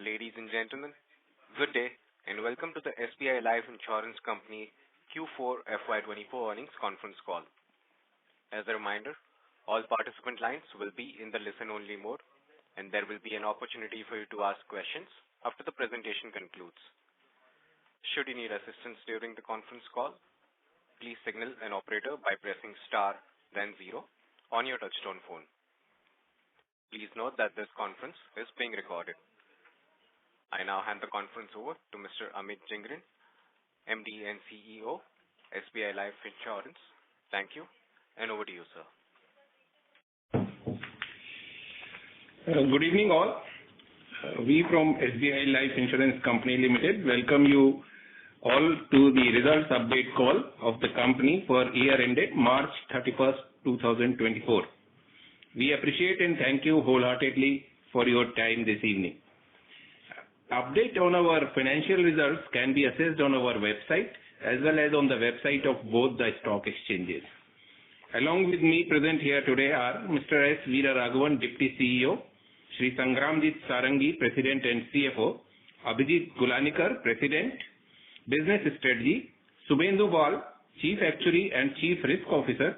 Ladies and gentlemen, good day and welcome to the SBI Life Insurance Company Q4 FY24 earnings conference call. As a reminder, all participant lines will be in the listen-only mode, and there will be an opportunity for you to ask questions after the presentation concludes. Should you need assistance during the conference call, please signal an operator by pressing star then 0 on your touchtone phone. Please note that this conference is being recorded. I now hand the conference over to Mr. Amit Jhingran, MD and CEO, SBI Life Insurance. Thank you, and over to you, sir. Good evening, all. We from SBI Life Insurance Company Limited welcome you all to the results update call of the company for year ended March 31st, 2024. We appreciate and thank you wholeheartedly for your time this evening. Update on our financial results can be accessed on our website as well as on the website of both the stock exchanges. Along with me present here today are Mr. S. Veeraraghavan, Deputy CEO, Shri Sangramjit Sarangi, President and CFO, Abhijit Gulanikar, President, Business Strategy, Subhendu Bal, Chief Actuary and Chief Risk Officer,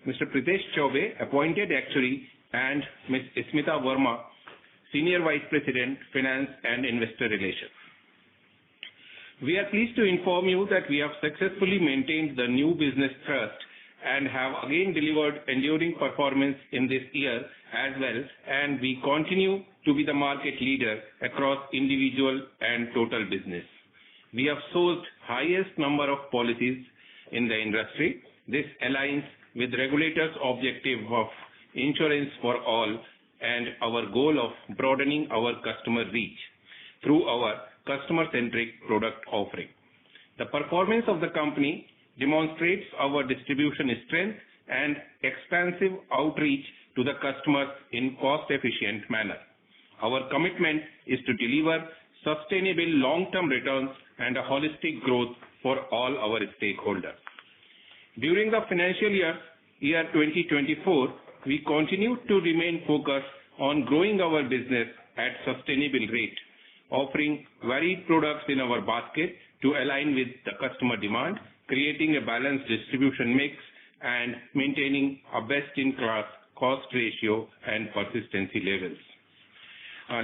Mr. Pritesh Chaubey, Appointed Actuary, and Ms. Smita Verma, Senior Vice President, Finance and Investor Relations. We are pleased to inform you that we have successfully maintained the new business thrust and have again delivered enduring performance in this year as well, and we continue to be the market leader across individual and total business. We have sourced highest number of policies in the industry. This aligns with regulators' objective of insurance for all and our goal of broadening our customer reach through our customer-centric product offering. The performance of the company demonstrates our distribution strength and expansive outreach to the customers in cost-efficient manner. Our commitment is to deliver sustainable long-term returns and a holistic growth for all our stakeholders. During the financial year 2024, we continue to remain focused on growing our business at sustainable rate, offering varied products in our basket to align with the customer demand, creating a balanced distribution mix, and maintaining a best-in-class cost ratio and persistency levels.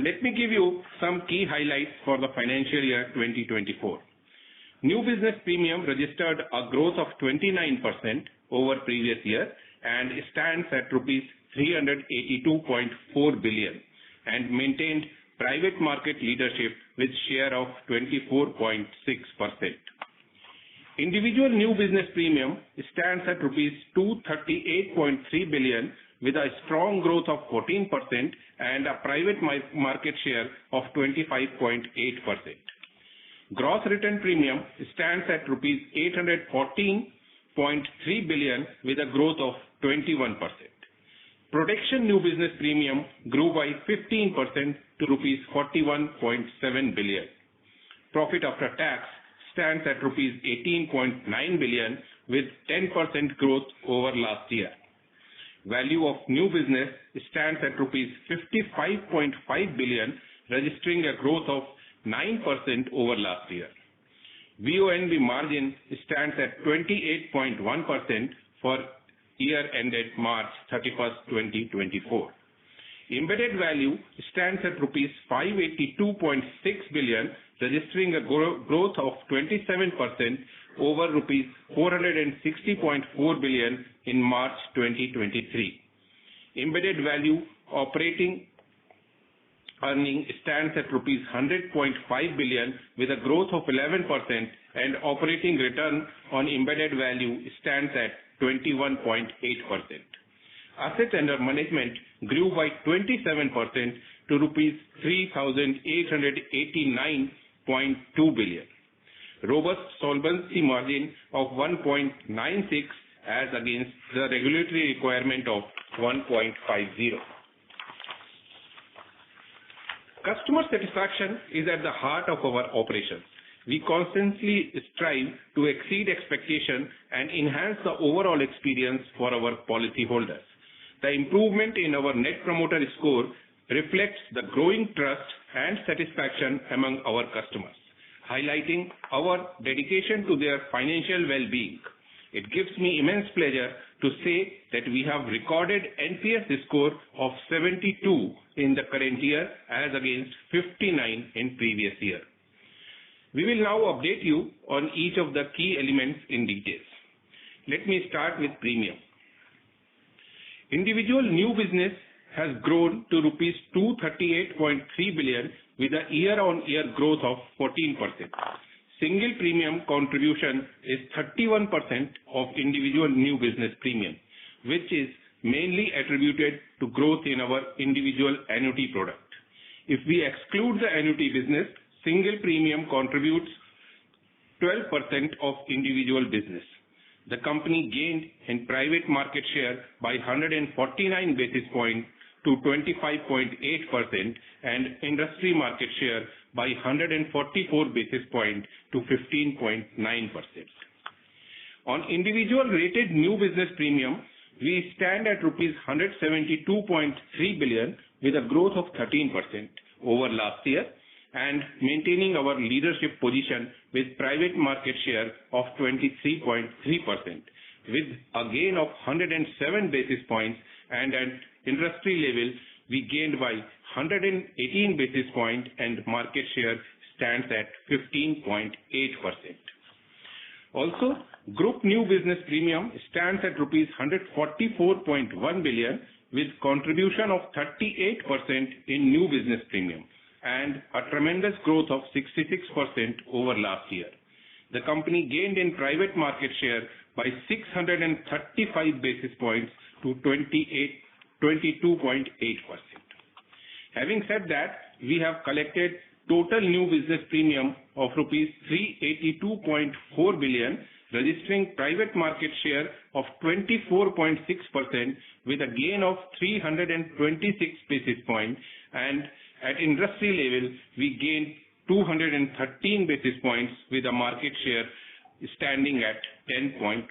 Let me give you some key highlights for the financial year 2024. New business premium registered a growth of 29% over previous year and stands at rupees 382.4 billion and maintained private market leadership with share of 24.6%. Individual new business premium stands at rupees 238.3 billion with a strong growth of 14% and a private market share of 25.8%. Gross written premium stands at rupees 814.3 billion with a growth of 21%. Protection new business premium grew by 15% to rupees 41.7 billion. Profit after tax stands at rupees 18.9 billion with 10% growth over last year. Value of new business stands at rupees 55.5 billion, registering a growth of 9% over last year. VONB margin stands at 28.1% for year ended March 31st, 2024. Embedded value stands at rupees 582.6 billion, registering a growth of 27% over rupees 460.4 billion in March 2023. Embedded value operating earning stands at rupees 100.5 billion with a growth of 11%, and operating return on embedded value stands at 21.8%. Assets under management grew by 27% to rupees 3,889.2 billion. Robust solvency margin of 1.96 as against the regulatory requirement of 1.50. Customer satisfaction is at the heart of our operations. We constantly strive to exceed expectation and enhance the overall experience for our policyholders. The improvement in our Net Promoter Score reflects the growing trust and satisfaction among our customers, highlighting our dedication to their financial well-being. It gives me immense pleasure to say that we have recorded NPS score of 72 in the current year as against 59 in previous year. We will now update you on each of the key elements in details. Let me start with premium. Individual new business has grown to rupees 238.3 billion with a year-on-year growth of 14%. Single premium contribution is 31% of individual new business premium, which is mainly attributed to growth in our individual annuity product. If we exclude the annuity business, single premium contributes 12% of individual business. The company gained in private market share by 149 basis points to 25.8% and industry market share by 144 basis points to 15.9%. On individual rated new business premium, we stand at rupees 172.3 billion with a growth of 13% over last year and maintaining our leadership position with private market share of 23.3% with a gain of 107 basis points, and at industry level we gained by 118 basis points and market share stands at 15.8%. Also, group new business premium stands at rupees 144.1 billion with contribution of 38% in new business premium and a tremendous growth of 66% over last year. The company gained in private market share by 635 basis points to 22.8%. Having said that, we have collected total new business premium of rupees 382.4 billion, registering private market share of 24.6% with a gain of 326 basis points, and at industry level we gained 213 basis points with a market share standing at 10.1%.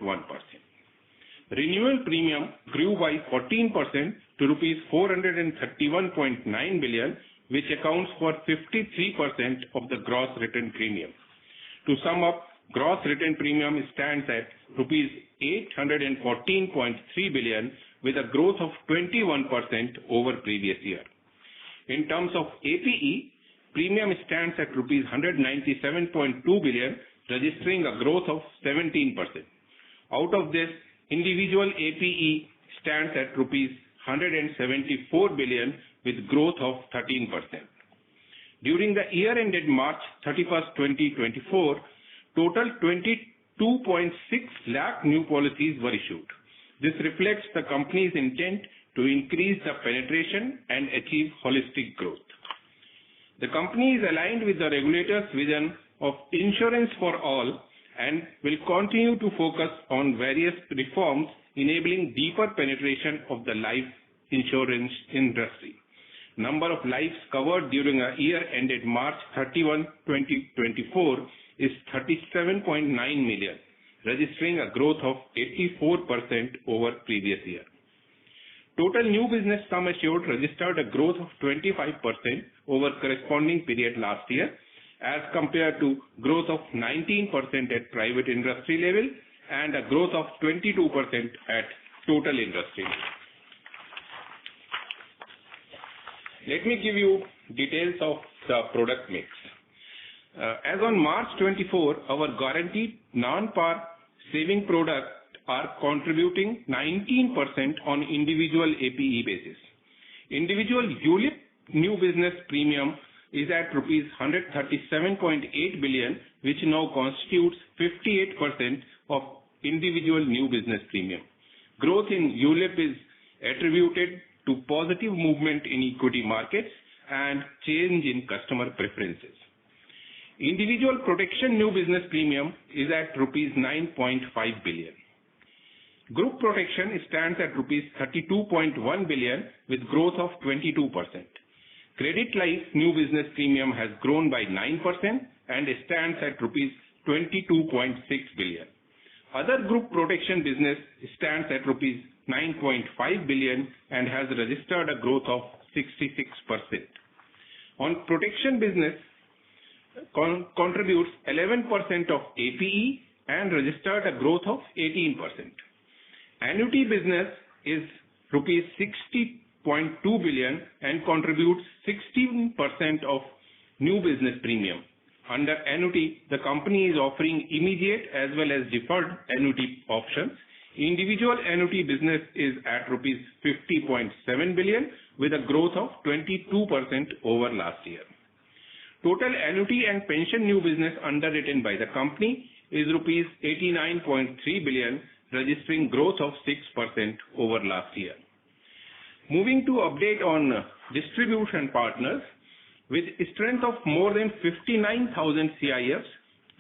Renewal premium grew by 14% to rupees 431.9 billion, which accounts for 53% of the gross written premium. To sum up, gross written premium stands at rupees 814.3 billion with a growth of 21% over previous year. In terms of APE, premium stands at rupees 197.2 billion, registering a growth of 17%. Out of this, individual APE stands at rupees 174 billion with growth of 13%. During the year ended March 31st, 2024, total 22.6 lakh new policies were issued. This reflects the company's intent to increase the penetration and achieve holistic growth. The company is aligned with the regulator's vision of insurance for all and will continue to focus on various reforms enabling deeper penetration of the life insurance industry. Number of lives covered during a year ended March 31, 2024 is 37.9 million, registering a growth of 84% over previous year. Total new business sum assured registered a growth of 25% over corresponding period last year as compared to growth of 19% at private industry level and a growth of 22% at total industry level. Let me give you details of the product mix. As on March 24, our guaranteed non-par saving product are contributing 19% on individual APE basis. Individual ULIP new business premium is at rupees 137.8 billion, which now constitutes 58% of individual new business premium. Growth in ULIP is attributed to positive movement in equity markets and change in customer preferences. Individual protection new business premium is at rupees 9.5 billion. Group protection stands at rupees 32.1 billion with growth of 22%. Credit life new business premium has grown by 9% and stands at rupees 22.6 billion. Other group protection business stands at rupees 9.5 billion and has registered a growth of 66%. On protection business, contributes 11% of APE and registered a growth of 18%. Annuity business is rupees 60.2 billion and contributes 16% of new business premium. Under annuity, the company is offering immediate as well as deferred annuity options. Individual annuity business is at rupees 50.7 billion with a growth of 22% over last year. Total annuity and pension new business underwritten by the company is rupees 89.3 billion, registering growth of 6% over last year. Moving to update on distribution partners, with a strength of more than 59,000 CIFs,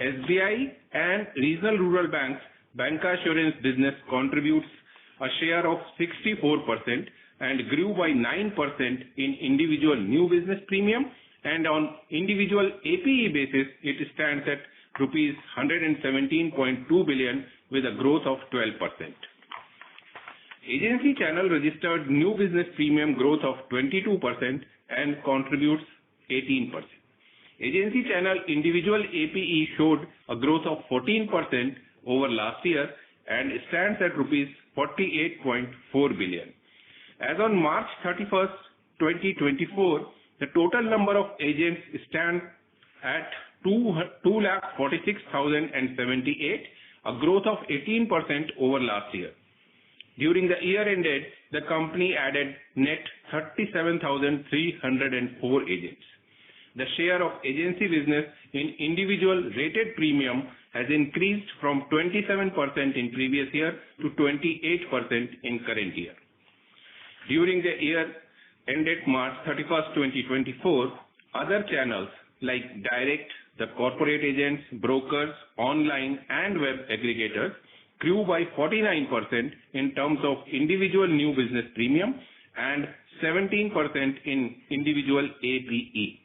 SBI and regional rural banks, bancassurance business contributes a share of 64% and grew by 9% in individual new business premium, and on individual APE basis, it stands at rupees 117.2 billion with a growth of 12%. Agency channel registered new business premium growth of 22% and contributes 18%. Agency channel individual APE showed a growth of 14% over last year and stands at rupees 48.4 billion. As on March 31st, 2024, the total number of agents stands at 2,46,078, a growth of 18% over last year. During the year ended, the company added net 37,304 agents. The share of agency business in individual rated premium has increased from 27% in previous year to 28% in current year. During the year ended March 31st, 2024, other channels like direct, the corporate agents, brokers, online and web aggregators grew by 49% in terms of individual new business premium and 17% in individual APE.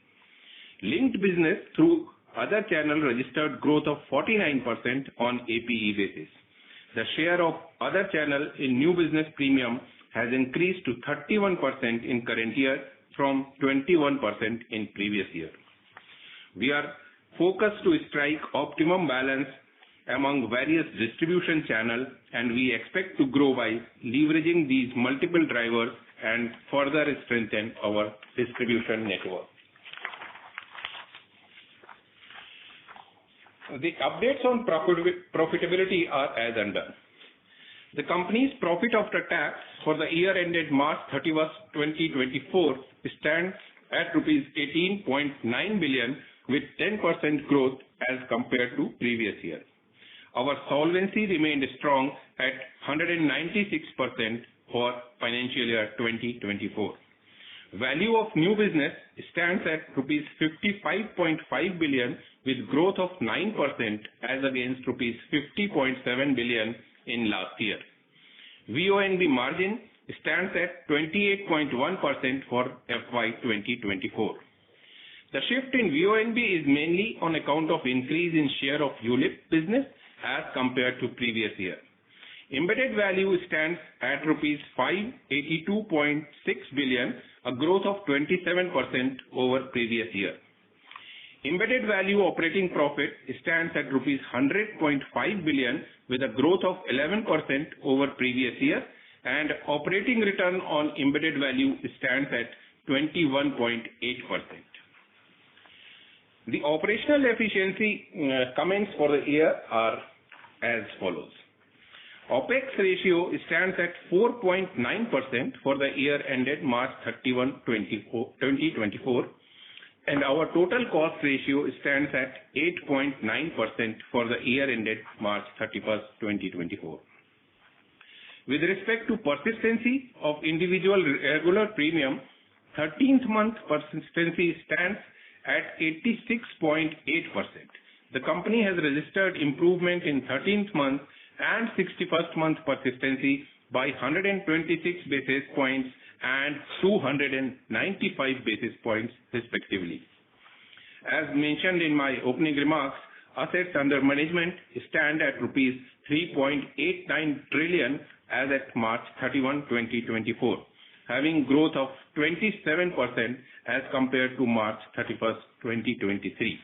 Linked business through other channel registered growth of 49% on APE basis. The share of other channel in new business premium has increased to 31% in current year from 21% in previous year. We are focused to strike optimum balance among various distribution channels, and we expect to grow by leveraging these multiple drivers and further strengthen our distribution network. The updates on profitability are as under. The company's profit after tax for the year ended March 31st, 2024 stands at rupees 18.9 billion with 10% growth as compared to previous year. Our solvency remained strong at 196% for financial year 2024. Value of new business stands at rupees 55.5 billion with growth of 9% as against rupees 50.7 billion in last year. VONB margin stands at 28.1% for FY 2024. The shift in VONB is mainly on account of increase in share of ULIP business as compared to previous year. Embedded value stands at rupees 582.6 billion, a growth of 27% over previous year. Embedded value operating profit stands at rupees 100.5 billion with a growth of 11% over previous year, and operating return on embedded value stands at 21.8%. The operational efficiency comments for the year are as follows. OPEX ratio stands at 4.9% for the year ended March 31, 2024, and our total cost ratio stands at 8.9% for the year ended March 31, 2024. With respect to persistency of individual regular premium, 13th month persistency stands at 86.8%. The company has registered improvement in 13th month and 61st month persistency by 126 basis points and 295 basis points respectively. As mentioned in my opening remarks, assets under management stand at rupees 3.89 trillion as at March 31, 2024. having growth of 27% as compared to March 31st, 2023.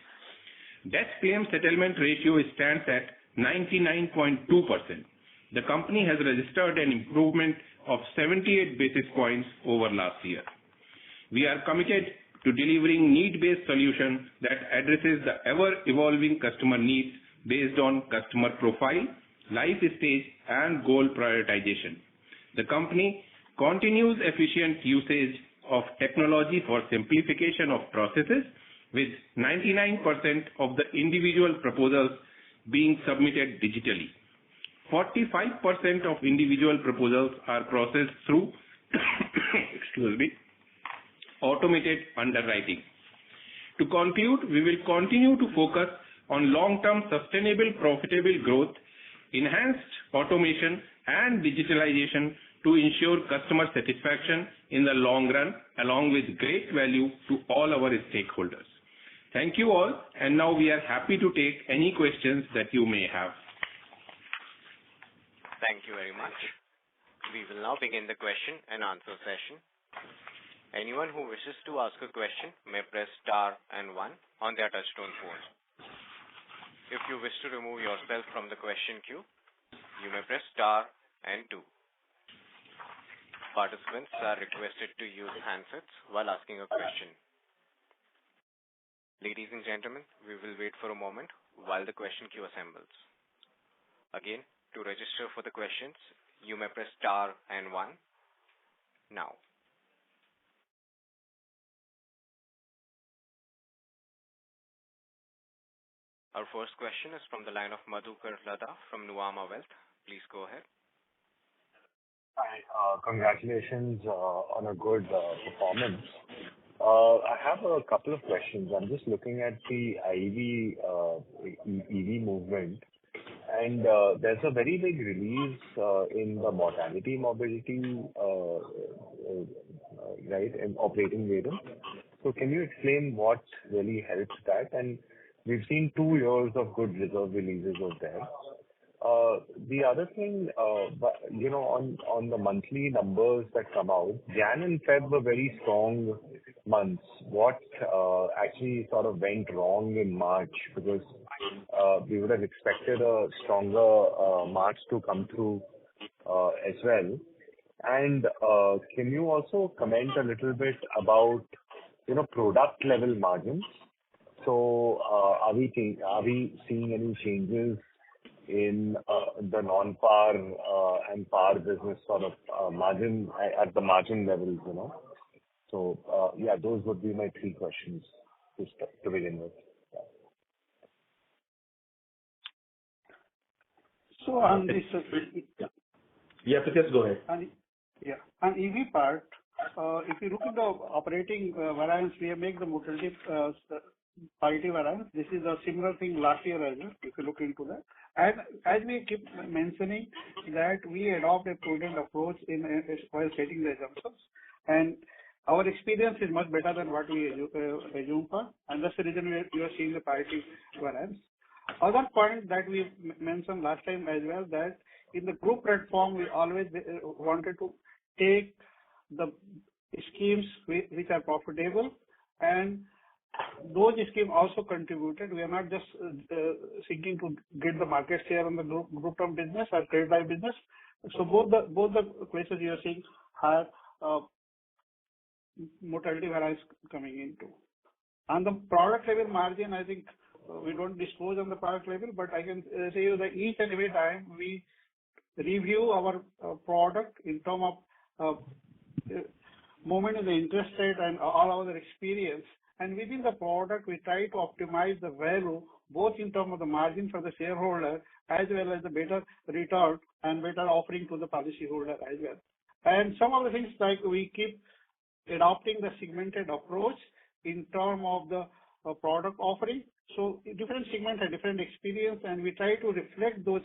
Death claim settlement ratio stands at 99.2%. The company has registered an improvement of 78 basis points over last year. We are committed to delivering need-based solution that addresses the ever-evolving customer needs based on customer profile, life stage, and goal prioritization. The company continues efficient usage of technology for simplification of processes, with 99% of the individual proposals being submitted digitally. 45% of individual proposals are processed through automated underwriting. To conclude, we will continue to focus on long-term sustainable profitable growth, enhanced automation and digitalization to ensure customer satisfaction in the long run, along with great value to all our stakeholders. Thank you all, and now we are happy to take any questions that you may have. Thank you very much. We will now begin the question and answer session. Anyone who wishes to ask a question may press star and 1 on their touchtone phone. If you wish to remove yourself from the question queue, you may press star and 2. Participants are requested to use handsets while asking a question. Ladies and gentlemen, we will wait for a moment while the question queue assembles. Again, to register for the questions, you may press star and 1 now. Our first question is from the line of Madhukar Ladha from Nuvama Wealth. Please go ahead. Hi, congratulations on a good performance. I have a couple of questions. I'm just looking at the EV movement, and there's a very big release in the mortality morbidity, right, in operating variance. So can you explain what really helps that? And we've seen 2 years of good reserve releases over there. The other thing, on the monthly numbers that come out, Jan and Feb were very strong months. What actually sort of went wrong in March? Because we would have expected a stronger March to come through as well. And can you also comment a little bit about, product level margins? So are we seeing any changes in the non-par and par business sort of margin at the margin levels, So those would be my 3 questions to begin with. So on this, Pritesh, go ahead. On EV part, if you look at the operating variance, we have made the mortality positive variance. This is a similar thing last year as well, if you look into that. And as we keep mentioning that we adopt a prudent approach while setting the assumptions, and our experience is much better than what we assume for, and that's the reason you are seeing the positive variance. Other point that we mentioned last time as well, that in the group platform, we always wanted to take the schemes which are profitable, and those schemes also contributed. We are not just seeking to get the market share on the group term business or credit life business. So both the places you are seeing have mortality variance coming into. On the product level margin, I think we don't disclose on the product level, but I can say you that each and every time we review our product in terms of movement in the interest rate and all other experience. And within the product, we try to optimize the value, both in terms of the margin for the shareholder, as well as the better return and better offering to the policyholder as well. And some of the things like we keep adopting the segmented approach in terms of the product offering. So different segments have different experience, and we try to reflect those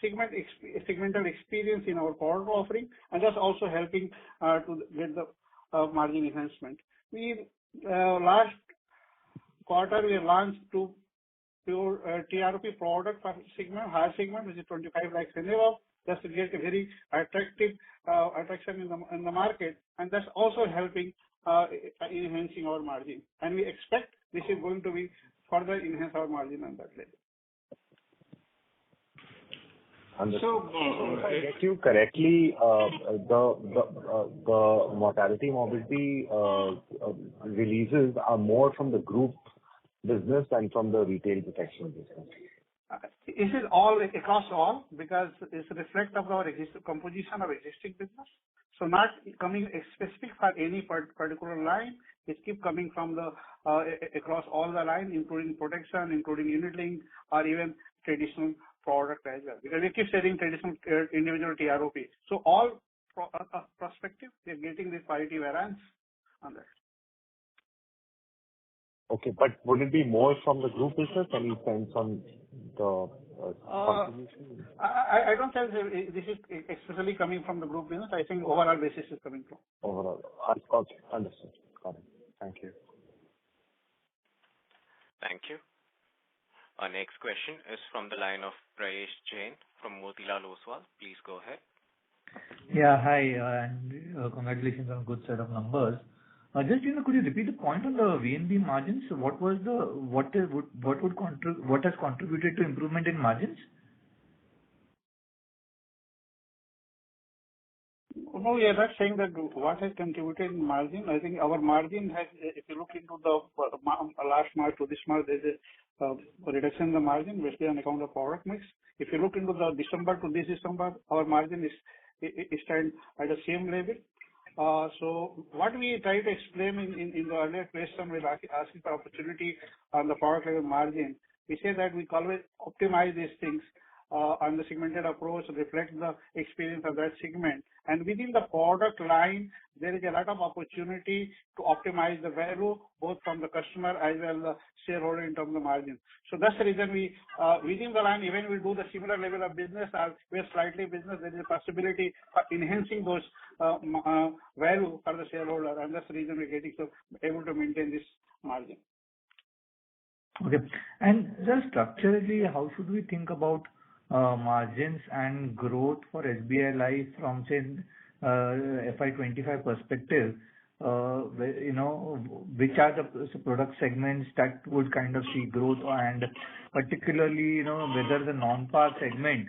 segmental experience in our product offering, and that's also helping to get the margin enhancement. Last quarter, we launched 2 pure TRP product for segment, higher segment, which is 25 lakhs and above. just to get a very attractive attraction in the market, and that's also helping enhancing our margin. And we expect this is going to be further enhance our margin on that level. Understood. If I get you correctly, the mortality morbidity releases are more from the group business than from the retail protection business. This is all across all because it's a reflect of our composition of existing business. So not coming specific for any particular line. It keep coming from the across all the line, including protection, including unit link, or even traditional product as well. Because we keep selling traditional individual TROP. So all prospective, they're getting this parity variance on that. Okay, but would it be more from the group business? Any sense on the contribution? I don't think this is especially coming from the group business. I think overall basis is coming from. Overall. Okay, understood. Got it. Thank you. Thank you. Our next question is from the line of Prayesh Jain from Motilal Oswal. Please go ahead. Yeah, hi, and congratulations on a good set of numbers. Just, could you repeat the point on the VNB margins? What has contributed to improvement in margins? No, we are not saying that what has contributed in margin. I think our margin has, if you look into the last March to this March, there's a reduction in the margin, basically on account of product mix. If you look into the December to this December, our margin is stand at the same level. So what we try to explain in the earlier question, we're asking for opportunity on the product level margin. We say that we always optimize these things on the segmented approach, reflect the experience of that segment. And within the product line, there is a lot of opportunity to optimize the value, both from the customer as well as the shareholder in terms of margin. So that's the reason we, within the line, even we do the similar level of business, we're slightly business, there is a possibility of enhancing those value for the shareholder. And that's the reason we're getting so able to maintain this margin. Okay. And just structurally, how should we think about margins and growth for SBI Life from, say, FY25 perspective? Which are the product segments that would kind of see growth, and particularly, whether the non-par segment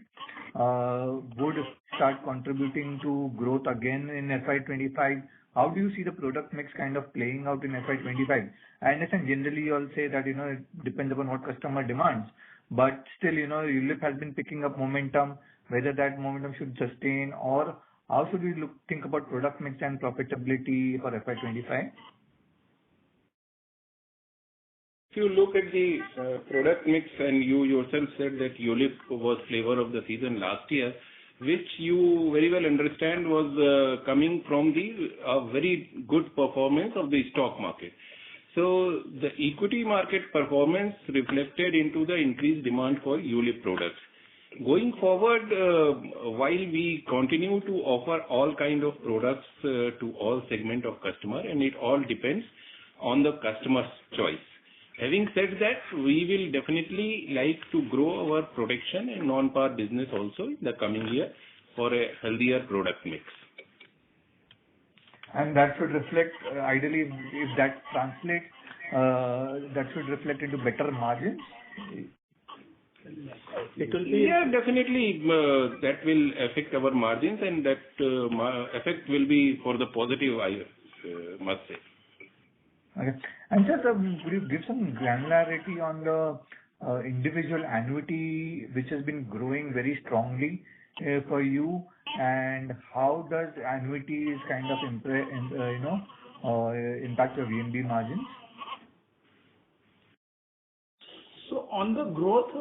would start contributing to growth again in FY25? How do you see the product mix kind of playing out in FY25? I understand generally you all say that, it depends upon what customer demands. But still, ULIP has been picking up momentum, whether that momentum should sustain, or how should we think about product mix and profitability for FY25? If you look at the product mix, and you yourself said that ULIP was flavor of the season last year, which you very well understand was coming from the very good performance of the stock market. So the equity market performance reflected into the increased demand for ULIP products. Going forward, while we continue to offer all kind of products to all segment of customer, and it all depends on the customer's choice. Having said that, we will definitely like to grow our protection and non-par business also in the coming year for a healthier product mix. And that should reflect, ideally, if that translates, that should reflect into better margins? It will be, yeah, definitely that will affect our margins, and that effect will be for the positive, I must say. Okay. And just would you give some granularity on the individual annuity, which has been growing very strongly for you, and how does annuities kind of impact your VNB margins? So on the growth,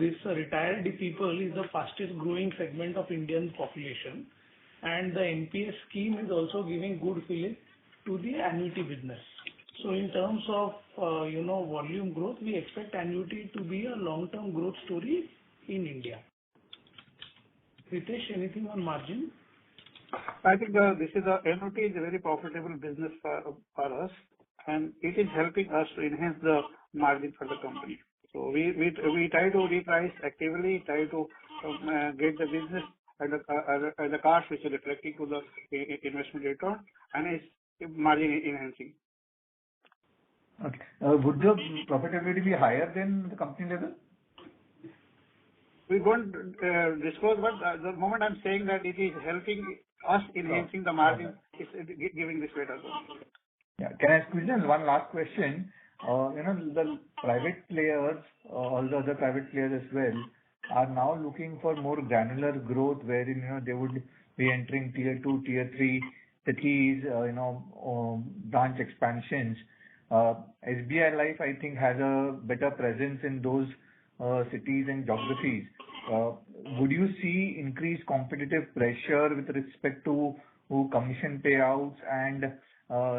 this retired people is the fastest growing segment of Indian population, and the NPS scheme is also giving good feeling to the annuity business. So in terms of volume growth, we expect annuity to be a long-term growth story in India. Ritesh, anything on margin? I think this is annuity is a very profitable business for us, and it is helping us to enhance the margin for the company. So we try to reprice actively, try to get the business the cost which is reflecting to the investment return and is margin enhancing. Okay. Would the profitability be higher than the company level? We don't disclose, but the moment I'm saying that it is helping us enhancing the margin, is giving this rate as well. Yeah. Can I squeeze in one last question? The private players, all the other private players as well, are now looking for more granular growth wherein, they would be entering tier 2, tier 3 cities, branch expansions. SBI Life, I think, has a better presence in those cities and geographies. Would you see increased competitive pressure with respect to commission payouts and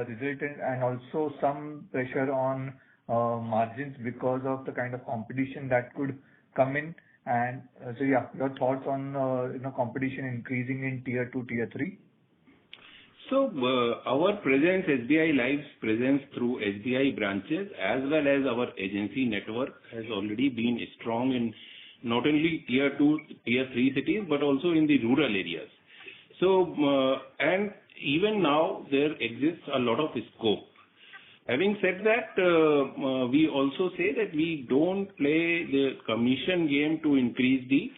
resultant, and also some pressure on margins because of the kind of competition that could come in? And your thoughts on competition increasing in tier 2, tier 3? So our presence, SBI Life's presence through SBI branches as well as our agency network has already been strong in not only tier 2, tier 3 cities, but also in the rural areas. So, and even now there exists a lot of scope. Having said that, we also say that we don't play the commission game to increase the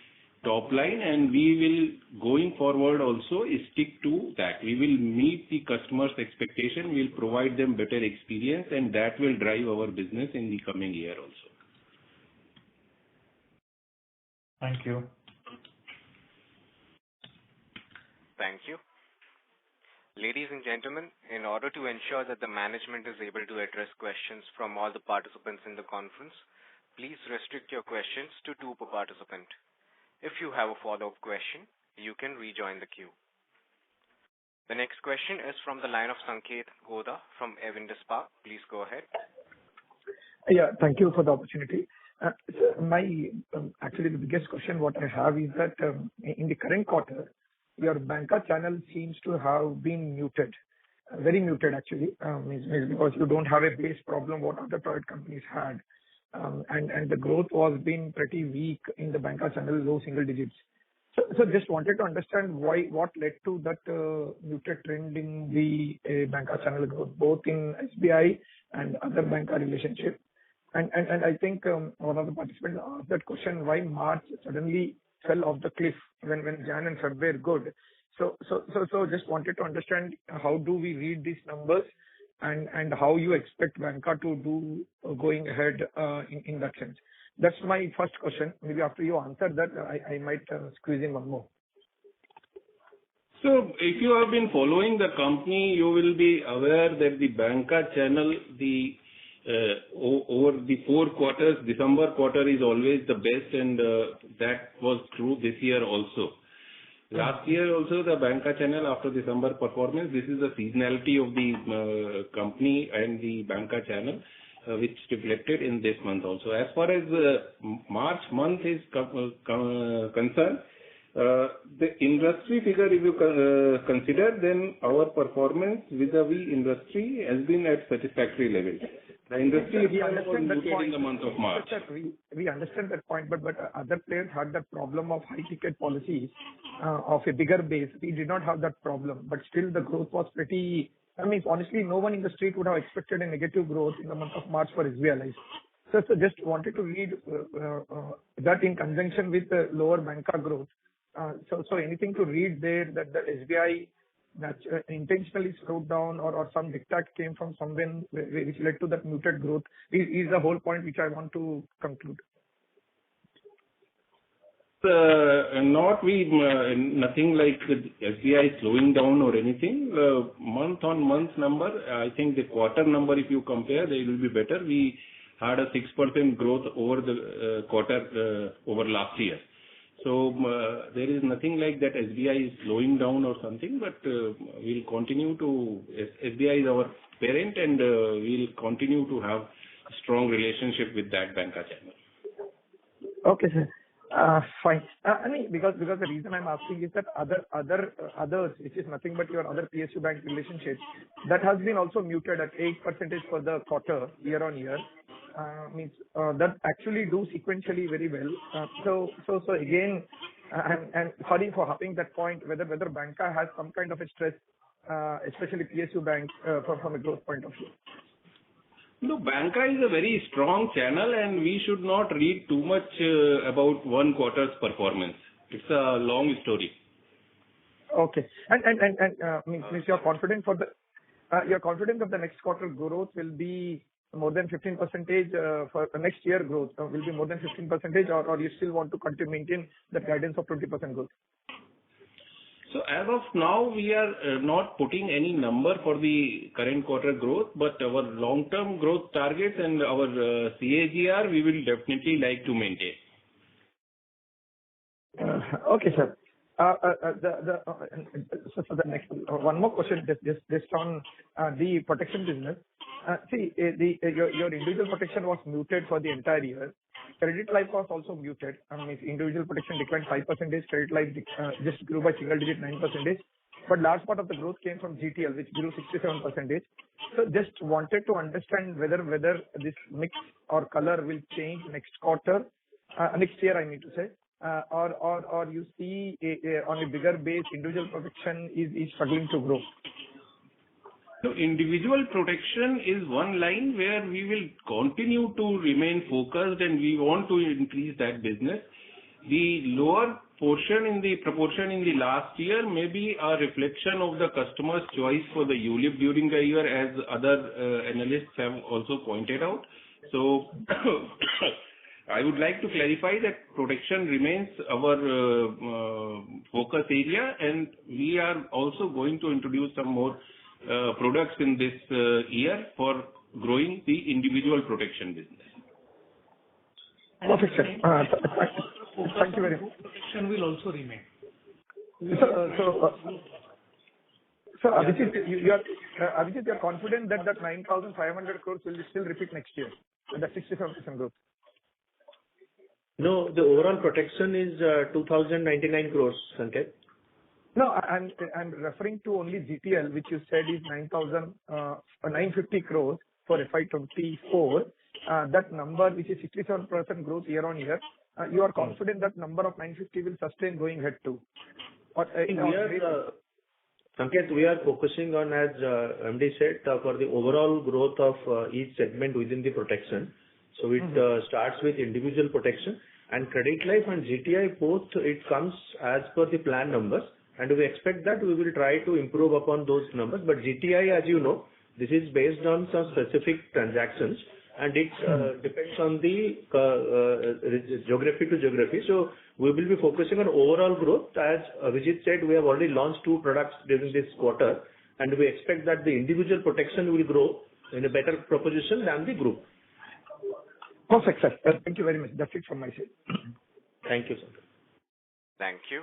top line, and we will, going forward, also stick to that. We will meet the customer's expectation, we'll provide them better experience, and that will drive our business in the coming year also. Thank you. Thank you. Ladies and gentlemen, in order to ensure that the management is able to address questions from all the participants in the conference, please restrict your questions to 2 per participant. If you have a follow-up question, you can rejoin the queue. The next question is from the line of Sanket Godha from Avendus Spark. Please go ahead. Yeah, thank you for the opportunity. Actually, the biggest question what I have is that in the current quarter, your banca channel seems to have been muted, very muted actually, because you don't have a base problem what other private companies had. And the growth was been pretty weak in the banca channel, low single digits. So just wanted to understand what led to that muted trend in the banca channel growth, both in SBI and other banca relationship. And I think one of the participants asked that question, why March suddenly fell off the cliff when Jan and Feb were good. So just wanted to understand how do we read these numbers and how you expect banca to do going ahead in that sense. That's my first question. Maybe after you answer that, I might squeeze in one more. So if you have been following the company, you will be aware that the banca channel, over the 4 quarters, December quarter is always the best, and that was true this year also. Last year also the banca channel after December performance, this is the seasonality of the company and the banca channel, which reflected in this month also. As far as March month is concerned, the industry figure, if you consider, then our performance vis-a-vis industry has been at satisfactory level. The industry was muted in the month of March. Sir, we understand that point, but other players had that problem of high ticket policies of a bigger base. We did not have that problem, but still the growth was pretty. Honestly, no one in the street would have expected a negative growth in the month of March for SBI Life. So just wanted to read that in conjunction with the lower banca growth. So anything to read there that the SBI that intentionally slowed down or some diktat came from somewhere which led to that muted growth is the whole point which I want to conclude. Nothing like SBI slowing down or anything. Month-on-month number, I think the quarter number, if you compare, they will be better. We had a 6% growth over the quarter over last year. So there is nothing like that SBI is slowing down or something, but we'll continue to, SBI is our parent, and we'll continue to have a strong relationship with that banca channel. Okay, sir. Fine. Because the reason I'm asking is that others, which is nothing but your other PSU bank relationships, that has been also muted at 8% for the quarter year on year. That actually do sequentially very well. So again, And sorry for hopping that point, whether banca has some kind of a stress, especially PSU bank, from a growth point of view. No, banca is a very strong channel, and we should not read too much about one quarter's performance. It's a long story. Okay. Means you're confident you're confident that the next quarter growth will be more than 15%, for the next year growth will be more than 15%, or you still want to continue maintain the guidance of 20% growth? So as of now, we are not putting any number for the current quarter growth, but our long-term growth targets and our CAGR, we will definitely like to maintain. Okay, sir. So the next one more question just on the protection business. See, your individual protection was muted for the entire year. Credit life was also muted. Individual protection declined 5%, credit life just grew by single digit 9%. But large part of the growth came from GTL, which grew 67%. So just wanted to understand whether this mix or color will change next quarter, next year, I mean to say, or you see on a bigger base, individual protection is struggling to grow. So individual protection is one line where we will continue to remain focused, and we want to increase that business. The lower portion in the proportion in the last year may be a reflection of the customer's choice for the ULIP during the year, as other analysts have also pointed out. So I would like to clarify that protection remains our focus area, and we are also going to introduce some more products in this year for growing the individual protection business. Perfect, sir. Thank you very much. Protection will also remain. So Abhijit, you are confident that 9,500 crores will still repeat next year, the 67% growth? No, the overall protection is 2,099 crores, Sanket. No, I'm referring to only GTL, which you said is 950 crores for FY24. That number, which is 67% growth year on year, you are confident that number of 950 will sustain going ahead too? Or Sanket, we are focusing on, as MD said, for the overall growth of each segment within the protection. So it starts with individual protection and credit life and GTI both. It comes as per the plan numbers, and we expect that we will try to improve upon those numbers. But GTI, as you know, this is based on some specific transactions, and it depends on the geography to geography. So we will be focusing on overall growth. As Vijit said, we have already launched 2 products during this quarter, and we expect that the individual protection will grow in a better proposition than the group. Perfect, sir. Thank you very much. That's it from my side. Thank you, sir. Thank you.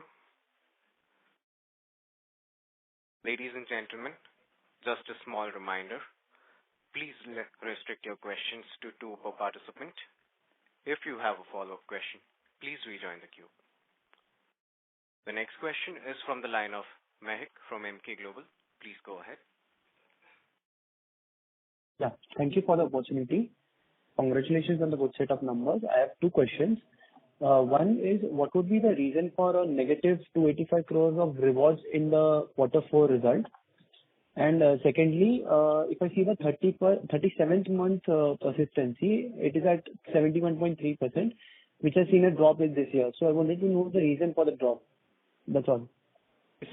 Ladies and gentlemen, just a small reminder. Please restrict your questions to 2 per participant. If you have a follow-up question, please rejoin the queue. The next question is from the line of Mehak from Emkay Global. Please go ahead. Yeah, thank you for the opportunity. Congratulations on the good set of numbers. I have 2 questions. One is, what would be the reason for a negative 285 crores of rewards in the Q4 result? And secondly, if I see the 37th month persistency, it is at 71.3%, which has seen a drop in this year. So I wanted to know the reason for the drop. That's all.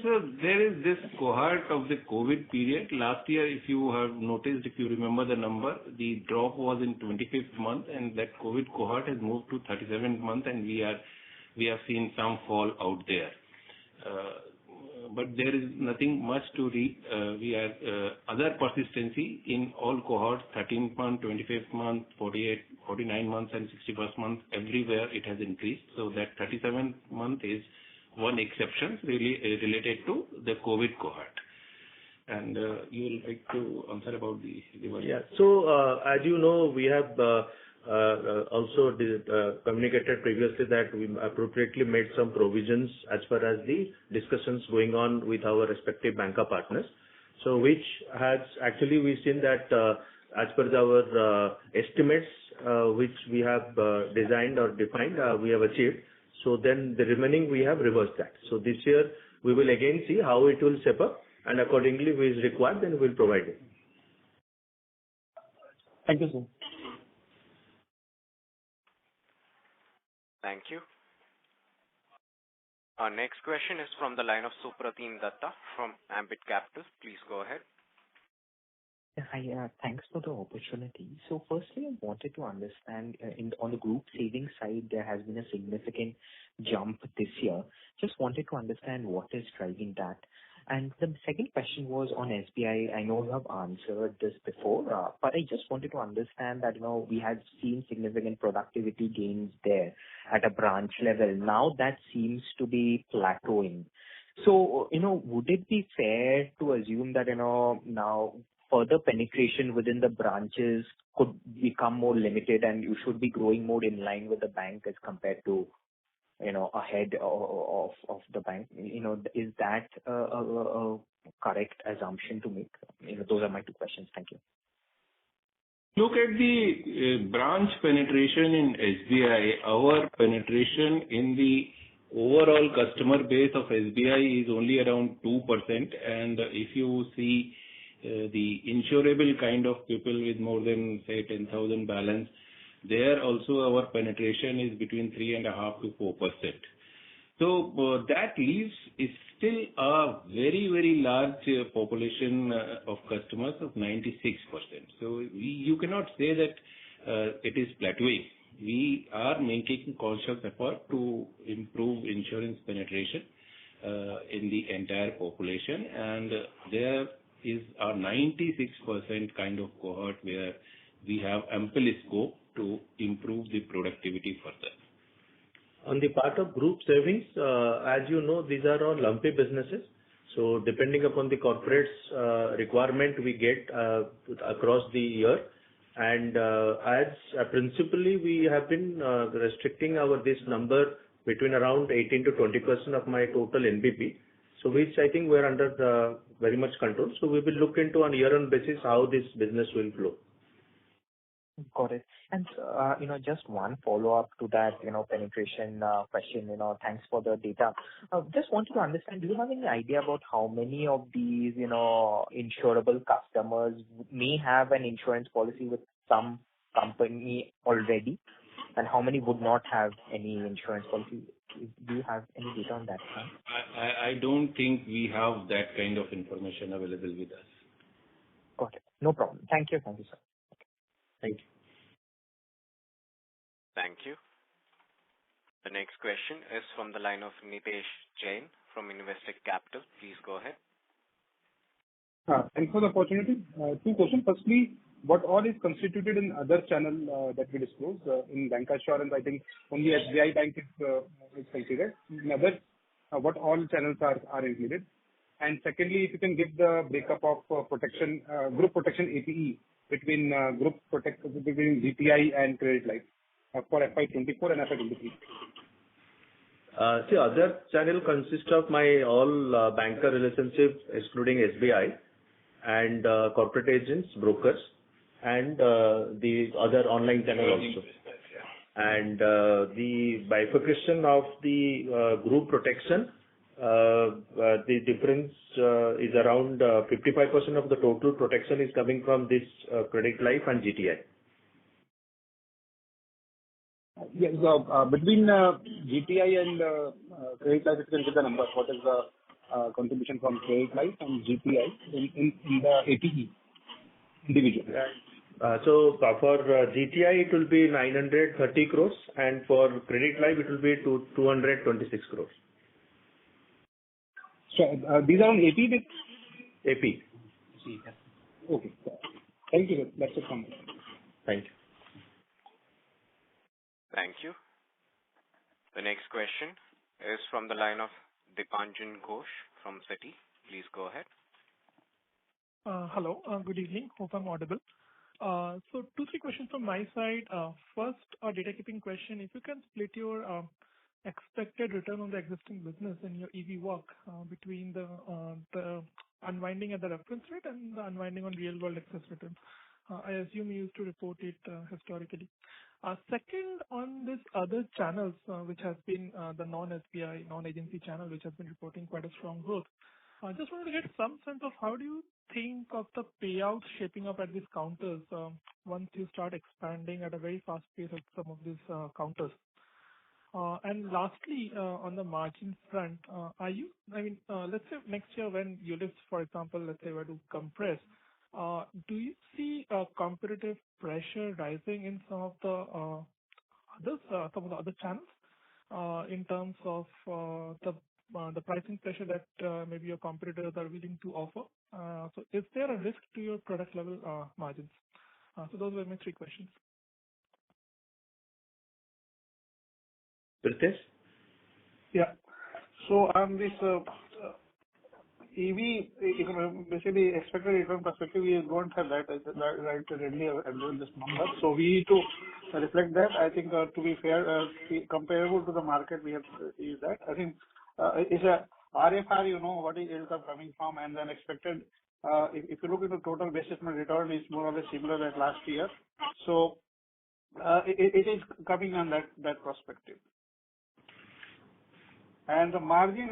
So there is this cohort of the COVID period. Last year, if you have noticed, if you remember the number, the drop was in 25th month, and that COVID cohort has moved to 37th month, and we have seen some fall out there. But there is nothing much to read. We have other persistency in all cohorts, 13th month, 25th month, 48, 49 months, and 61st month. Everywhere it has increased. So that 37th month is one exception really related to the COVID cohort. And you will like to answer about the rewards. Yeah. So as you know, we have also communicated previously that we appropriately made some provisions as far as the discussions going on with our respective banker partners. So which has actually we've seen that as per our estimates which we have designed or defined, we have achieved. So then the remaining we have reversed that. So this year we will again see how it will shape up, and accordingly, if it is required, then we'll provide it. Thank you, sir. Thank you. Our next question is from the line of Supratim Datta from Ambit Capital. Please go ahead. Hi, thanks for the opportunity. So firstly, I wanted to understand, on the group savings side, there has been a significant jump this year. Just wanted to understand what is driving that. And the second question was on SBI. I know you have answered this before, but I just wanted to understand that, we had seen significant productivity gains there at a branch level. Now that seems to be plateauing. So, would it be fair to assume that, now further penetration within the branches could become more limited and you should be growing more in line with the bank as compared to, ahead of the bank? Is that a correct assumption to make? Those are my two questions. Thank you. Look at the branch penetration in SBI. Our penetration in the overall customer base of SBI is only around 2%. And if you see the insurable kind of people with more than, say, 10,000 balance, there also our penetration is between 3.5% to 4%. So that leaves is still a very, very large population of customers of 96%. So you cannot say that it is plateauing. We are making conscious effort to improve insurance penetration in the entire population, and there is a 96% kind of cohort where we have ample scope to improve the productivity further. On the part of group savings, as you know, these are all lumpy businesses. So depending upon the corporate's requirement, we get across the year. And as principally, we have been restricting this number between around 18 to 20% of my total NBP. So which I think we're under very much control. So we will look into on year-on basis how this business will flow. Got it. And, just one follow-up to that, penetration question, thanks for the data. Just wanted to understand, do you have any idea about how many of these, insurable customers may have an insurance policy with some company already? And how many would not have any insurance policy? Do you have any data on that front? I don't think we have that kind of information available with us. Got it. No problem. Thank you. Thank you, sir. Thank you. Thank you. The next question is from the line of Nitesh Jain from Investec Capital. Please go ahead. Thanks for the opportunity. Two questions. Firstly, what all is constituted in other channel that we disclose? In bancassurance, I think only SBI Bank is considered. In others, what all channels are included? And secondly, if you can give the breakup of protection, group protection APE between between GTI and credit life for FY24 and FY23. See, other channel consists of my all banker relationships, excluding SBI, and corporate agents, brokers, and the other online channel also. And the bifurcation of the group protection, the difference is around 55% of the total protection is coming from this credit life and GTI. Yes, so between GTI and credit life, if you can give the number, what is the contribution from credit life and GTI in the APE individual? So for GTI, it will be 930 crores, and for credit life, it will be 226 crores. So these are on AP with? AP. Okay. Thank you. That's it from me. Thank you. Thank you. The next question is from the line of Dipanjan Ghosh from Citi. Please go ahead. Hello. Good evening. Hope I'm audible. So 2-3 questions from my side. First, a data keeping question. If you can split your expected return on the existing business in your EV work between the unwinding at the reference rate and the unwinding on real world excess return. I assume you used to report it historically. Second, on this other channels, which has been the non-SBI, non-agency channel, which has been reporting quite a strong growth. I just wanted to get some sense of how do you think of the payouts shaping up at these counters once you start expanding at a very fast pace at some of these counters. And lastly, on the margin front, let's say next year when ULIPs, for example, let's say were to compress, do you see competitive pressure rising in some of the other channels in terms of the pricing pressure that maybe your competitors are willing to offer? So is there a risk to your product level margins? So those were my three questions. Pritesh? Yeah. So on this EV, basically expected return perspective, we don't have that right readily available this number. So we need to reflect that. I think to be fair, comparable to the market, we have used that. I think it's a RFR, you know, what is yield curve coming from, and then expected. If you look into total basis point return, is more or less similar as last year. So it is coming on that perspective. And the margin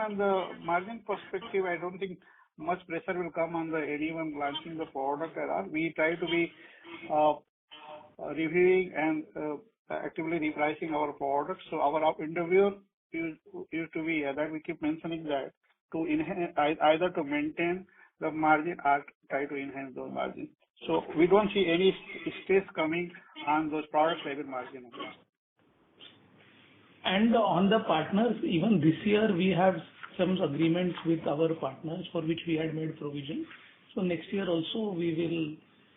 perspective, I don't think much pressure will come on anyone launching the product at all. We try to be reviewing and actively repricing our products. So our endeavor used to be that we keep mentioning that to enhance, either to maintain the margin or try to enhance those margins. So we don't see any stress coming on those product level margin. And on the partners, even this year we have some agreements with our partners for which we had made provision. So next year also we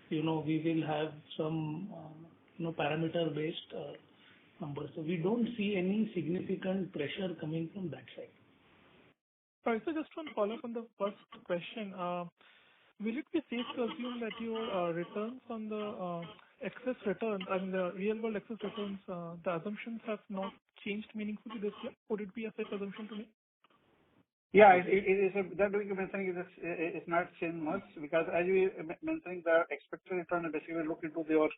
will have some parameter based numbers. So we don't see any significant pressure coming from that side. Sorry, so just one follow up on the first question. Will it be safe to assume that your returns on the excess returns, I mean the real world excess returns, the assumptions have not changed meaningfully this year? Would it be a safe assumption to me? Yeah, it is. That we mentioning is not changed much because as we mentioning the expected return basically look into your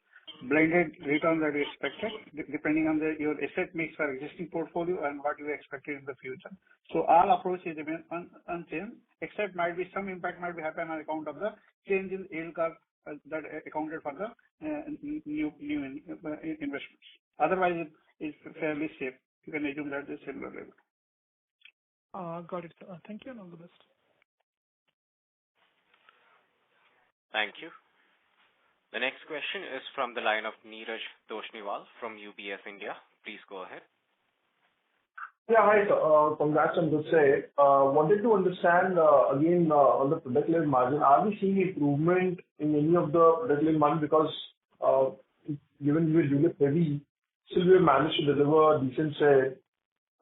blended return that you expected depending on your asset mix or existing portfolio and what you expected in the future. So all approaches remain unchanged, except might be some impact might be happen on account of the change in yield curve that accounted for the new investments. Otherwise, it is fairly safe. You can assume that is similar level. Got it. Thank you and all the best. Thank you. The next question is from the line of Neeraj Toshniwal from UBS India. Please go ahead. Yeah, hi. Congrats on good say. Wanted to understand again on the product level margin. Are we seeing improvement in any of the product level margin because given we were ULIP heavy, still we have managed to deliver a decent say.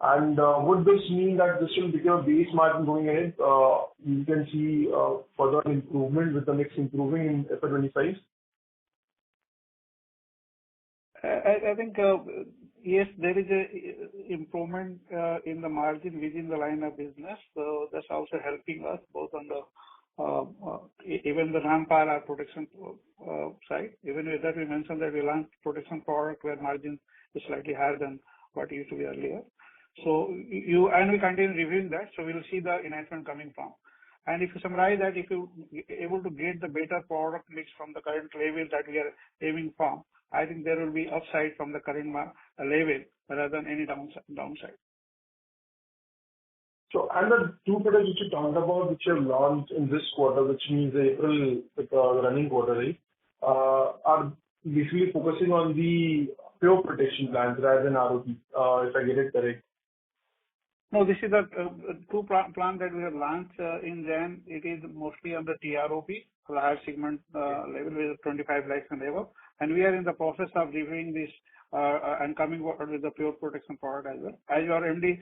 And would this mean that this will become a base margin going ahead? You can see further improvement with the mix improving in FY25? I think, yes, there is a improvement in the margin within the line of business. So that's also helping us both on the even the non-par or protection side. Even with that, we mentioned that we launched protection product where margin is slightly higher than what it used to be earlier. So we continue reviewing that, so we will see the enhancement coming from. And if you summarize that, if you able to get the better product mix from the current level that we are aiming for, I think there will be upside from the current level rather than any downside. So, and the two products which you talked about, which you have launched in this quarter, which means April, the running quarter, right, are basically focusing on the pure protection plans rather than ROP, if I get it correct. No, this is the two plan that we have launched in Jan. It is mostly on the TROP, the higher segment level with 25 lakhs and above. And we are in the process of reviewing this and coming forward with the pure protection product as well. As your MD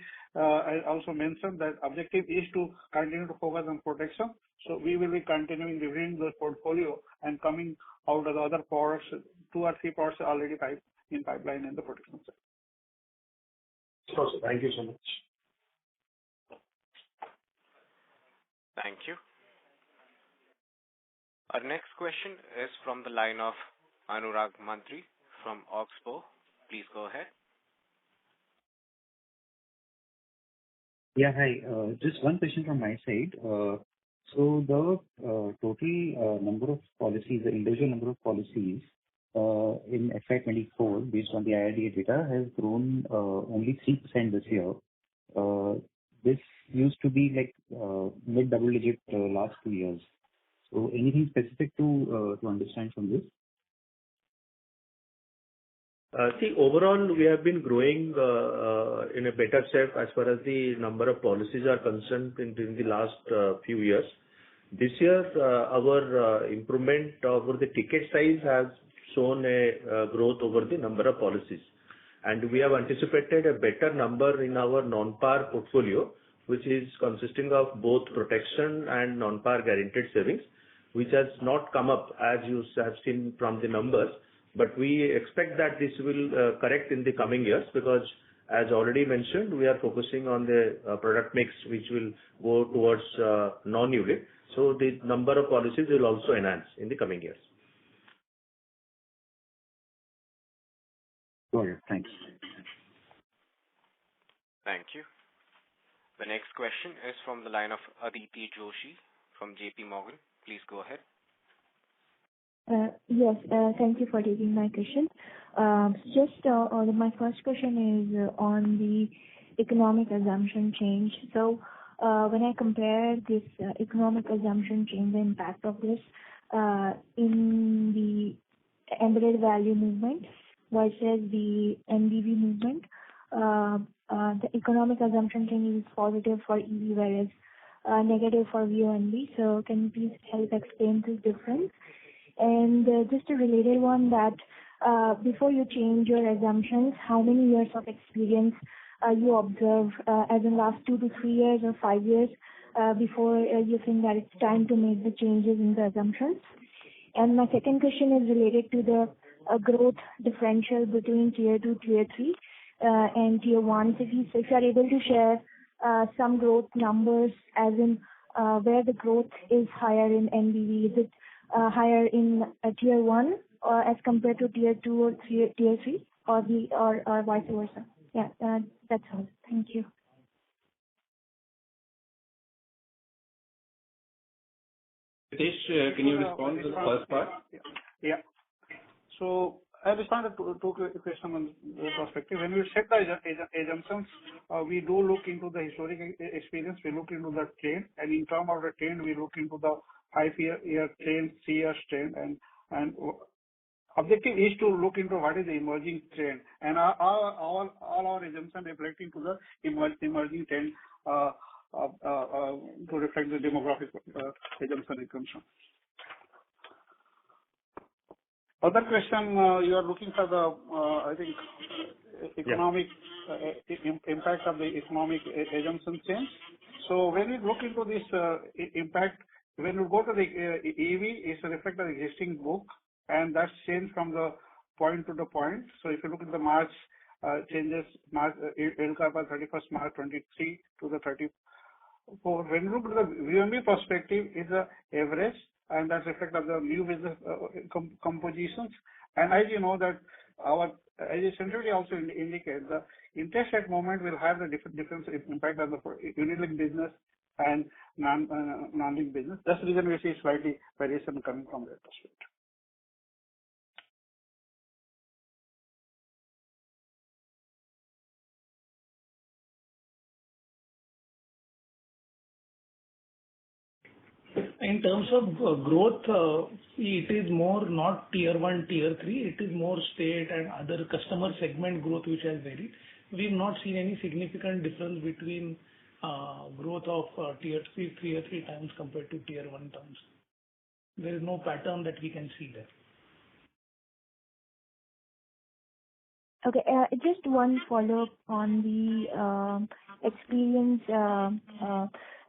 also mentioned, that objective is to continue to focus on protection. So we will be continuing reviewing the portfolio and coming out of the other products. 2 or 3 products are already in pipeline in the protection side. Sure, sir. Thank you so much. Thank you. Our next question is from the line of Anurag Mantri from Oxbow. Please go ahead. Yeah, hi. Just one question from my side. So the total number of policies, the individual number of policies in FY24, based on the IRDA data, has grown only 3% this year. This used to be like mid double digit last 2 years. So anything specific to understand from this? See, overall, we have been growing in a better shape as far as the number of policies are concerned in the last few years. This year, our improvement over the ticket size has shown a growth over the number of policies. And we have anticipated a better number in our non-par portfolio, which is consisting of both protection and non-par guaranteed savings, which has not come up as you have seen from the numbers. But we expect that this will correct in the coming years because, as already mentioned, we are focusing on the product mix which will go towards non-ULIP. So the number of policies will also enhance in the coming years. Got it. Thanks. Thank you. The next question is from the line of Aditi Joshi from JP Morgan. Please go ahead. Yes, thank you for taking my question. My first question is on the economic assumption change. So when I compare this economic assumption change, the impact of this in the embedded value movement versus the NBV movement, the economic assumption change is positive for EV, whereas negative for VNB. So can you please help explain this difference? And just a related one, that before you change your assumptions, how many years of experience you observe, as in last 2 to 3 years or 5 years, before you think that it's time to make the changes in the assumptions? And my second question is related to the growth differential between Tier 2, Tier 3, and Tier 1 cities. So if you are able to share some growth numbers, as in where the growth is higher in NBV, is it higher in Tier 1 or as compared to Tier 2 or Tier 3, or vice versa? Yeah, that's all. Thank you. Ritesh, can you respond to the first part? Yeah. So I respond to two questions on the perspective. When we set the assumptions, we do look into the historic experience, we look into the trend, and in terms of the trend, we look into the 5-year trend, 3-year trend, and objective is to look into what is the emerging trend, and all our assumptions reflecting to the emerging trend to reflect the demographic assumption income. Other question, you are looking for the, I think, economic impact of the economic assumption change. So when we look into this impact, when we go to the EV, it's reflect the existing book, and that's changed from the point to the point. So if you look at the March changes, yield curve by 31st March 23 to the 34. When you look at the VNB perspective, is the average, and that's reflect of the new business compositions. And as you know that as you centrally also indicate, the interest rate movement will have the different impact on the unit-linked business and non-linked business. That's the reason we see slightly variation coming from that perspective. In terms of growth, it is more not Tier 1, Tier 3. It is more state and other customer segment growth which has varied. We've not seen any significant difference between growth of Tier 3 towns compared to Tier 1 towns. There is no pattern that we can see there. Okay, just one follow-up on the experience.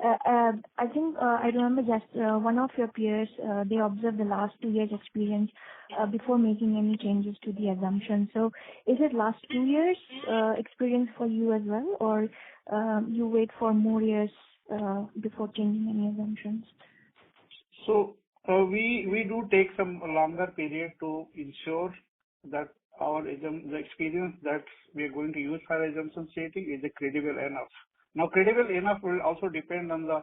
I think I remember just one of your peers, they observed the last 2 years' experience before making any changes to the assumption. So is it last 2 years experience for you as well, or you wait for more years before changing any assumptions? So we do take some longer period to ensure that the experience that we are going to use for assumption setting is credible enough. Now, credible enough will also depend on the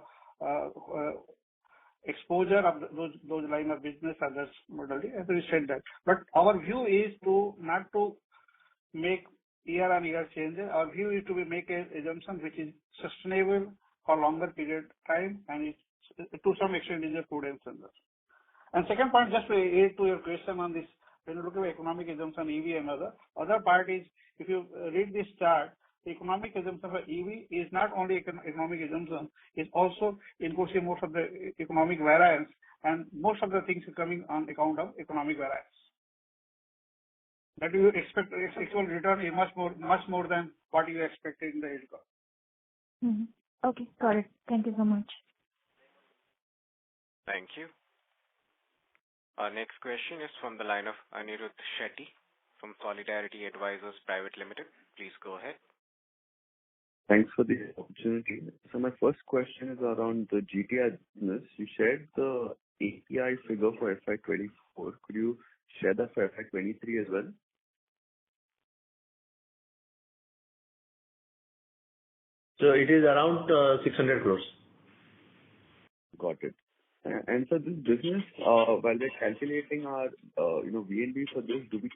exposure of those line of business others modality, as we said that. But our view is not to make year-on-year changes. Our view is to make an assumption which is sustainable for longer period of time, and to some extent is a prudence in this. And second point, just to add to your question on this, when you look at economic assumption, EV and other part is, if you read this chart, the economic assumption for EV is not only economic assumption, it also includes most of the economic variance, and most of the things are coming on account of economic variance. That you expect actual return is much more than what you expected in the yield curve. Mm-hmm. Okay, got it. Thank you so much. Thank you. Our next question is from the line of Anirudh Shetty from Solidarity Advisors Private Limited. Please go ahead. Thanks for the opportunity. So my first question is around the GTI business. You shared the API figure for FY24. Could you share that for FY23 as well? So it is around 600 crores. Got it. And so this business, while we're calculating our, VNB for this, do we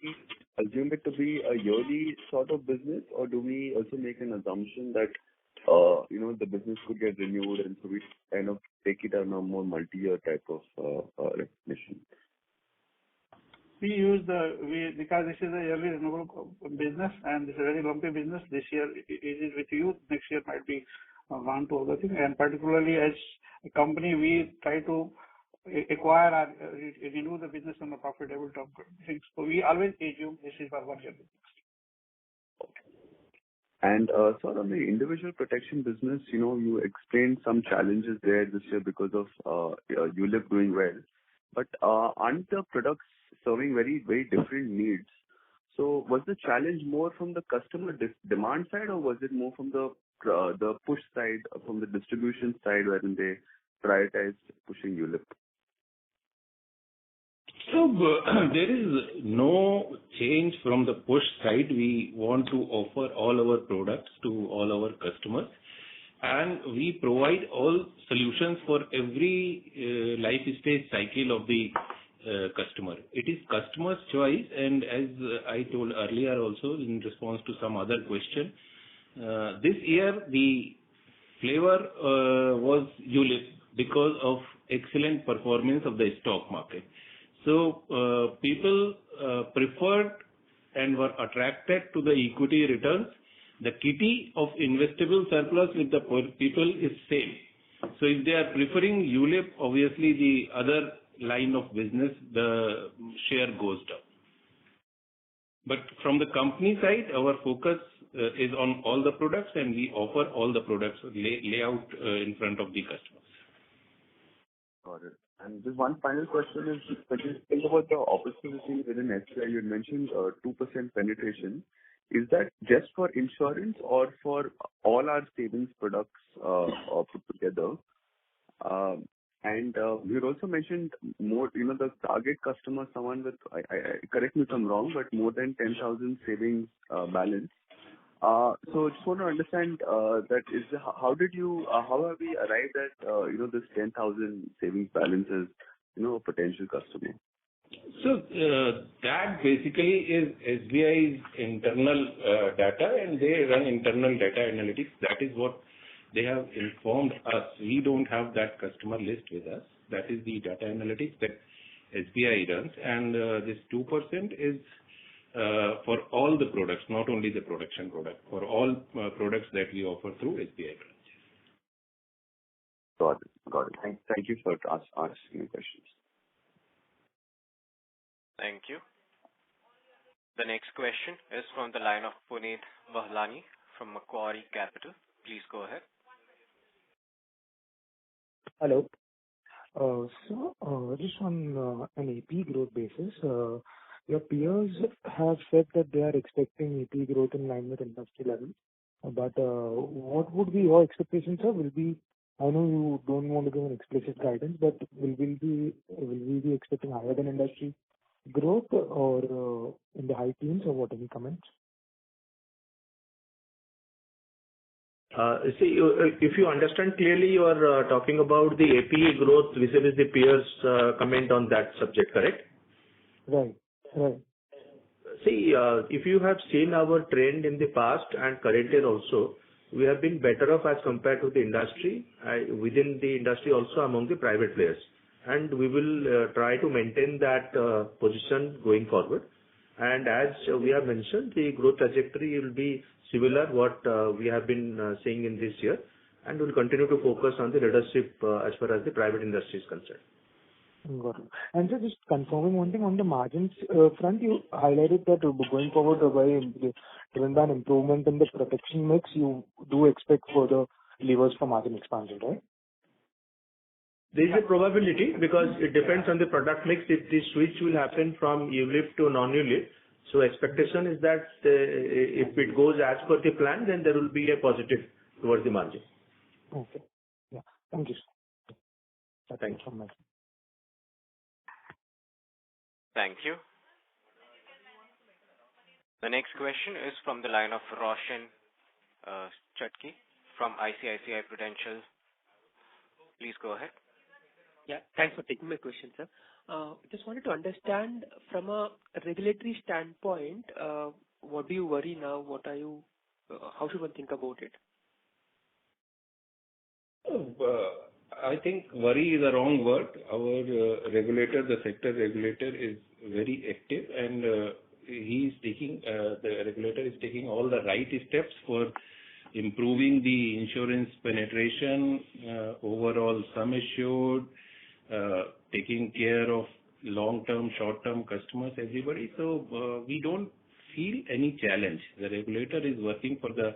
assume it to be a yearly sort of business, or do we also make an assumption that, the business could get renewed, and so we kind of take it on a more multi-year type of recognition? Because this is a yearly renewable business and this is a very lumpy business. This year it is with you. Next year might be one to other thing. And particularly as a company, we try to acquire and renew the business on a profitable term. So we always assume this is for 1 year business. And sir, on the individual protection business, you explained some challenges there this year because of ULIP doing well. But aren't the products serving very, very different needs? So was the challenge more from the customer demand side, or was it more from the push side, from the distribution side, wherein they prioritized pushing ULIP? So there is no change from the push side. We want to offer all our products to all our customers, and we provide all solutions for every life stage cycle of the customer. It is customer's choice, and as I told earlier also in response to some other question, this year the flavor was ULIP because of excellent performance of the stock market. So people preferred and were attracted to the equity returns. The kitty of investable surplus with the people is same. So if they are preferring ULIP, obviously the other line of business, the share goes down. But from the company side, our focus is on all the products, and we offer all the products layout in front of the customers. Got it. And just one final question is, when you think about the opportunity within SBI, you had mentioned 2% penetration. Is that just for insurance or for all our savings products put together? And you had also mentioned more, the target customer, someone with, correct me if I'm wrong, but more than 10,000 savings balance. So just want to understand that is how have we arrived at this 10,000 savings balance as a potential customer? So that basically is SBI's internal data, and they run internal data analytics. That is what they have informed us. We don't have that customer list with us. That is the data analytics that SBI runs, and this 2% is for all the products, not only the protection product, for all products that we offer through SBI branches. Got it. Thank you for asking the questions. Thank you. The next question is from the line of Puneet Bahlani from Macquarie Capital. Please go ahead. Hello. So just on an AP growth basis, your peers have said that they are expecting AP growth in line with industry level. But what would be your expectations, sir? I know you don't want to give an explicit guidance, but will we be expecting higher than industry growth or in the high teens or what? Any comments? If you understand clearly, you are talking about the APE growth vis-a-vis the peers, comment on that subject, correct? Right. If you have seen our trend in the past and current year also, we have been better off as compared to the industry, within the industry also among the private players. And we will try to maintain that position going forward. And as we have mentioned, the growth trajectory will be similar what we have been seeing in this year, and we'll continue to focus on the leadership as far as the private industry is concerned. Got it. And so just confirming one thing on the margins front, you highlighted that going forward by driven by an improvement in the protection mix, you do expect further levers for margin expansion, right? There is a probability because it depends on the product mix if the switch will happen from ULIP to non-ULIP. So expectation is that if it goes as per the plan, then there will be a positive towards the margin. Okay. Yeah. Thank you. Thank you. Thank you. The next question is from the line of Roshan Chatki from ICICI Prudential. Please go ahead. Yeah, thanks for taking my question, sir. Just wanted to understand from a regulatory standpoint, what do you worry now? How should one think about it? I think worry is a wrong word. Our regulator, the sector regulator, is very active, and the regulator is taking all the right steps for improving the insurance penetration, overall sum assured, taking care of long-term, short-term customers, everybody. So we don't feel any challenge. The regulator is working for the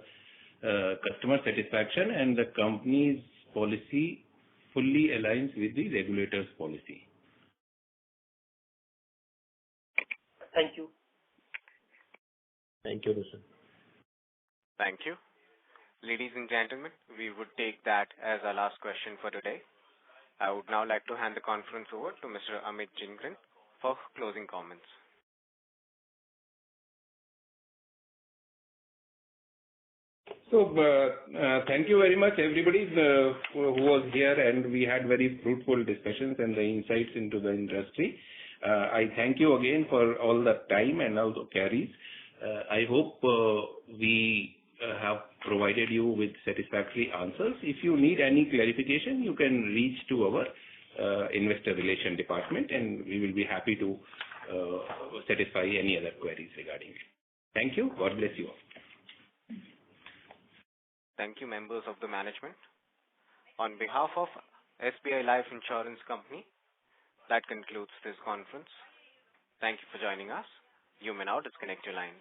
customer satisfaction, and the company's policy fully aligns with the regulator's policy. Thank you. Thank you, Roshan. Thank you. Ladies and gentlemen, we would take that as our last question for today. I would now like to hand the conference over to Mr. Amit Jhingran for closing comments. So, thank you very much, everybody who was here, and we had very fruitful discussions and the insights into the industry. I thank you again for all the time and all the carries. I hope we have provided you with satisfactory answers. If you need any clarification, you can reach to our investor relation department, and we will be happy to satisfy any other queries regarding it. Thank you. God bless you all. Thank you, members of the management. On behalf of SBI Life Insurance Company, that concludes this conference. Thank you for joining us. You may now disconnect your lines.